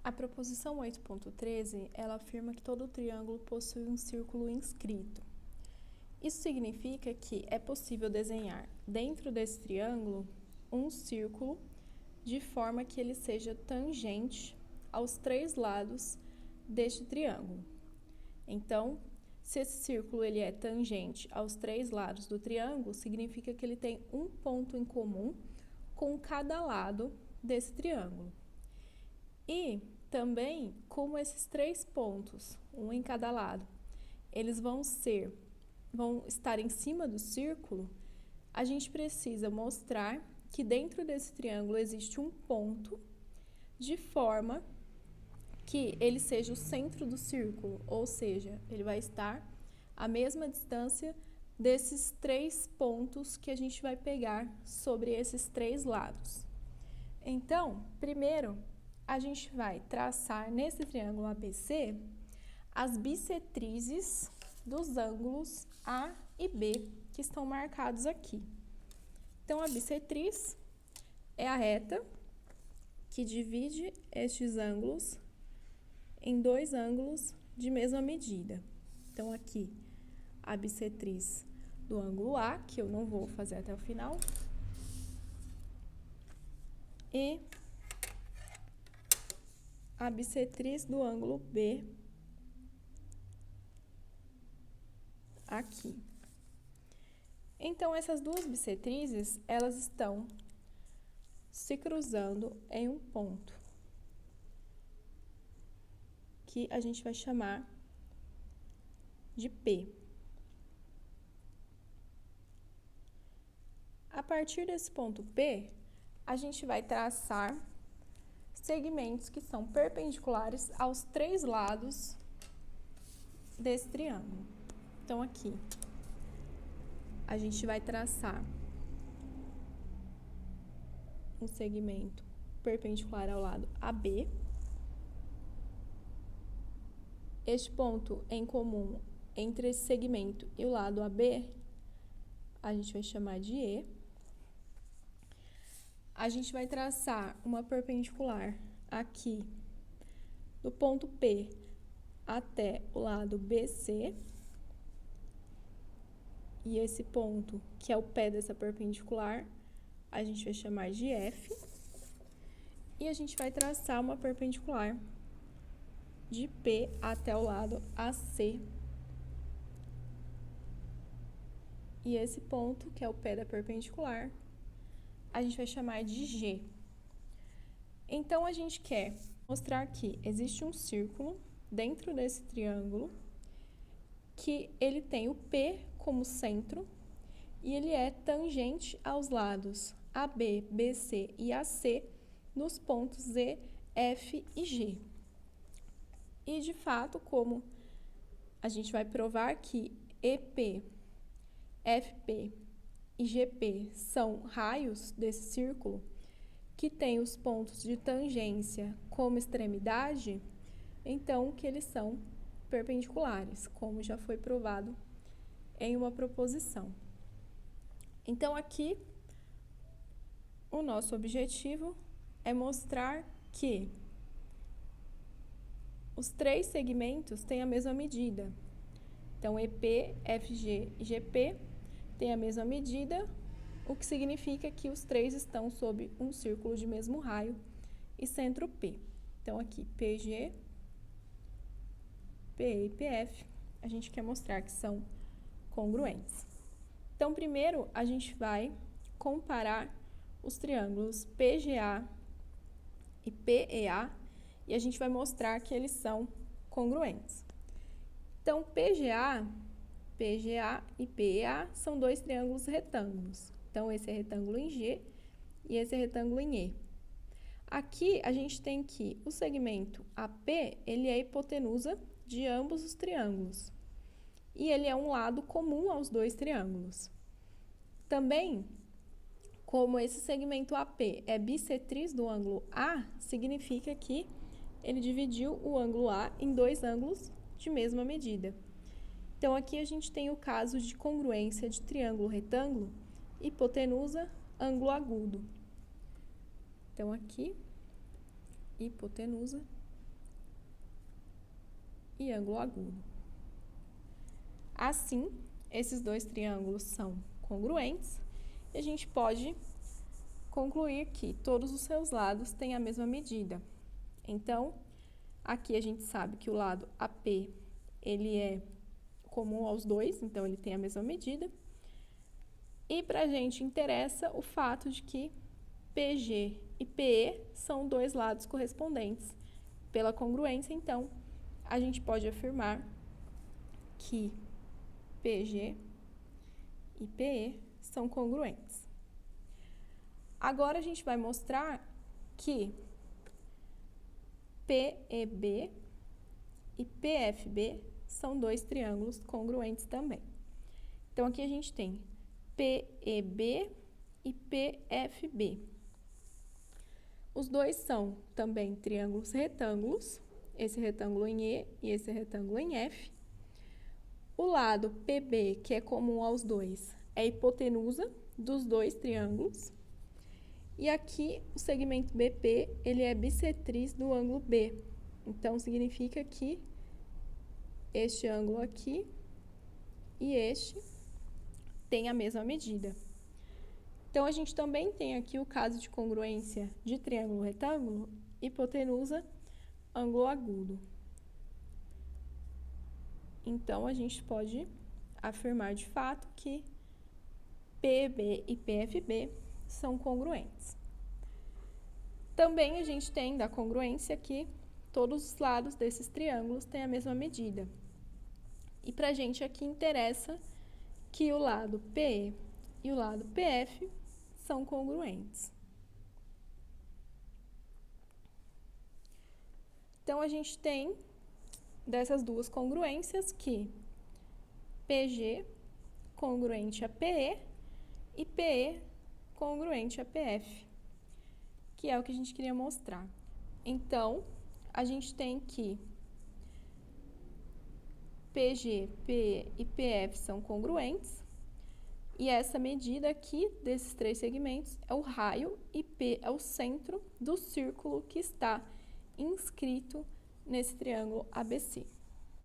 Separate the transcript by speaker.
Speaker 1: A proposição 8.13, ela afirma que todo triângulo possui um círculo inscrito. Isso significa que é possível desenhar dentro desse triângulo um círculo de forma que ele seja tangente aos três lados deste triângulo. Então, se esse círculo ele é tangente aos três lados do triângulo, significa que ele tem um ponto em comum com cada lado desse triângulo. E também, como esses três pontos, um em cada lado, eles vão estar em cima do círculo, a gente precisa mostrar que dentro desse triângulo existe um ponto de forma que ele seja o centro do círculo, ou seja, ele vai estar à mesma distância desses três pontos que a gente vai pegar sobre esses três lados. Então, primeiro, a gente vai traçar nesse triângulo ABC as bissetrizes dos ângulos A e B, que estão marcados aqui. Então, a bissetriz é a reta que divide estes ângulos em dois ângulos de mesma medida. Então, aqui, a bissetriz do ângulo A, que eu não vou fazer até o final, e a bissetriz do ângulo B, aqui. Então, essas duas bissetrizes, elas estão se cruzando em um ponto, que a gente vai chamar de P. A partir desse ponto P, a gente vai traçar segmentos que são perpendiculares aos três lados desse triângulo. Então, aqui, a gente vai traçar um segmento perpendicular ao lado AB. Este ponto em comum entre esse segmento e o lado AB, a gente vai chamar de E. A gente vai traçar uma perpendicular aqui do ponto P até o lado BC. E esse ponto, que é o pé dessa perpendicular, a gente vai chamar de F. E a gente vai traçar uma perpendicular de P até o lado AC. E esse ponto, que é o pé da perpendicular, a gente vai chamar de G. Então, a gente quer mostrar que existe um círculo dentro desse triângulo, que ele tem o P como centro e ele é tangente aos lados AB, BC e AC nos pontos E, F e G. E, de fato, como a gente vai provar que EP, FP e GP são raios desse círculo, que tem os pontos de tangência como extremidade, então que eles são perpendiculares, como já foi provado em uma proposição. Então, aqui, o nosso objetivo é mostrar que os três segmentos têm a mesma medida. Então, EP, FG e GP têm a mesma medida, o que significa que os três estão sob um círculo de mesmo raio e centro P. Então, aqui, PG, PE e PF, a gente quer mostrar que são congruentes. Então, primeiro, a gente vai comparar os triângulos PGA e PEA e a gente vai mostrar que eles são congruentes. Então, PGA e PEA são dois triângulos retângulos. Então, esse é retângulo em G e esse é retângulo em E. Aqui, a gente tem que o segmento AP, ele é a hipotenusa de ambos os triângulos. E ele é um lado comum aos dois triângulos. Também, como esse segmento AP é bissetriz do ângulo A, significa que ele dividiu o ângulo A em dois ângulos de mesma medida. Então, aqui a gente tem o caso de congruência de triângulo retângulo, hipotenusa, ângulo agudo. Então, aqui, hipotenusa, e ângulo agudo. Assim, esses dois triângulos são congruentes e a gente pode concluir que todos os seus lados têm a mesma medida. Então, aqui a gente sabe que o lado AP, ele é comum aos dois, então ele tem a mesma medida. E para a gente interessa o fato de que PG e PE são dois lados correspondentes. Pela congruência, então, a gente pode afirmar que PG e PE são congruentes. Agora, a gente vai mostrar que PEB e PFB são dois triângulos congruentes também. Então, aqui a gente tem PEB e PFB. Os dois são também triângulos retângulos, esse retângulo em E e esse retângulo em F. O lado PB, que é comum aos dois, é a hipotenusa dos dois triângulos. E aqui, o segmento BP, ele é bissetriz do ângulo B. Então, significa que este ângulo aqui e este têm a mesma medida. Então, a gente também tem aqui o caso de congruência de triângulo retângulo, hipotenusa, ângulo agudo. Então, a gente pode afirmar de fato que PEB e PFB são congruentes. Também a gente tem da congruência que todos os lados desses triângulos têm a mesma medida. E para a gente aqui interessa que o lado PE e o lado PF são congruentes. Então, a gente tem dessas duas congruências que PG congruente a PE e PE congruente a PF, que é o que a gente queria mostrar. Então, a gente tem que PG, PE e PF são congruentes, e essa medida aqui desses três segmentos é o raio e P é o centro do círculo que está inscrito nesse triângulo ABC.